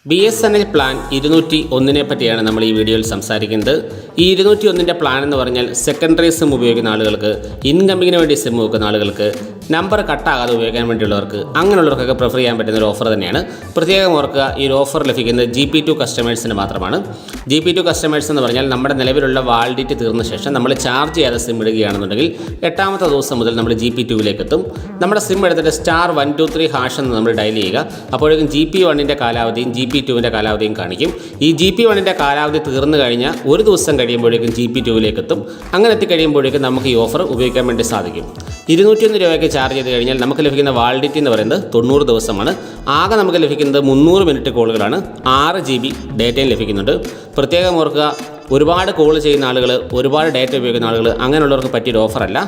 BSNL plan 201 പറ്റിയാണ് നമ്മൾ ഈ വീഡിയോയിൽ സംസാരിക്കുന്നത്. ഈ 201 പ്ലാൻ എന്ന് പറഞ്ഞാൽ സെക്കൻഡറി സിം ഉപയോഗിക്കുന്ന ആളുകൾക്ക്, ഇൻകമ്മിങ്ങിന് വേണ്ടി സിം വെക്കുന്ന ആളുകൾക്ക്, നമ്പർ കട്ടാകാതെ ഉപയോഗിക്കാൻ വേണ്ടിയുള്ളവർക്ക്, അങ്ങനെയുള്ളവർക്കൊക്കെ പ്രിഫർ ചെയ്യാൻ പറ്റുന്ന ഒരു ഓഫർ തന്നെയാണ്. പ്രത്യേകം ഓർക്കുക, ഈ ഒരു ഓഫർ ലഭിക്കുന്നത് GP2 കസ്റ്റമേഴ്സിന് മാത്രമാണ്. GP2 കസ്റ്റമേഴ്സ് എന്ന് പറഞ്ഞാൽ നമ്മുടെ നിലവിലുള്ള വാലിഡിറ്റി തീർന്ന ശേഷം നമ്മൾ ചാർജ് ചെയ്യാതെ സിം ഇടുകയാണെന്നുണ്ടെങ്കിൽ 8ാമത്തെ ദിവസം മുതൽ നമ്മൾ GP2 എത്തും. നമ്മുടെ സിം എടുത്തിട്ട് *123# എന്ന് നമ്മൾ ഡയൽ ചെയ്യുക. അപ്പോഴേക്കും GP1 കാലാവധിയും GP2 കാലാവധിയും കാണിക്കും. ഈ GP1 കാലാവധി തീർന്നു കഴിഞ്ഞാൽ ഒരു ദിവസം കഴിയുമ്പോഴേക്കും GP2 എത്തും. അങ്ങനെ എത്തിക്കഴിയുമ്പോഴേക്കും നമുക്ക് ഈ ഓഫർ ഉപയോഗിക്കാൻ വേണ്ടി സാധിക്കും. 201 രൂപയ്ക്ക് ചാർജ് ചെയ്ത് കഴിഞ്ഞാൽ നമുക്ക് ലഭിക്കുന്ന വാലിഡിറ്റി എന്ന് പറയുന്നത് 90 ദിവസമാണ്. ആകെ നമുക്ക് ലഭിക്കുന്നത് 300 മിനിറ്റ് കോളുകളാണ്. 6 GB ഡേറ്റയും ലഭിക്കുന്നുണ്ട്. പ്രത്യേകം ഓർക്കുക, ഒരുപാട് കോൾ ചെയ്യുന്ന ആളുകൾ, ഒരുപാട് ഡേറ്റ ഉപയോഗിക്കുന്ന ആളുകൾ, അങ്ങനെയുള്ളവർക്ക് പറ്റിയൊരു ഓഫറല്ല.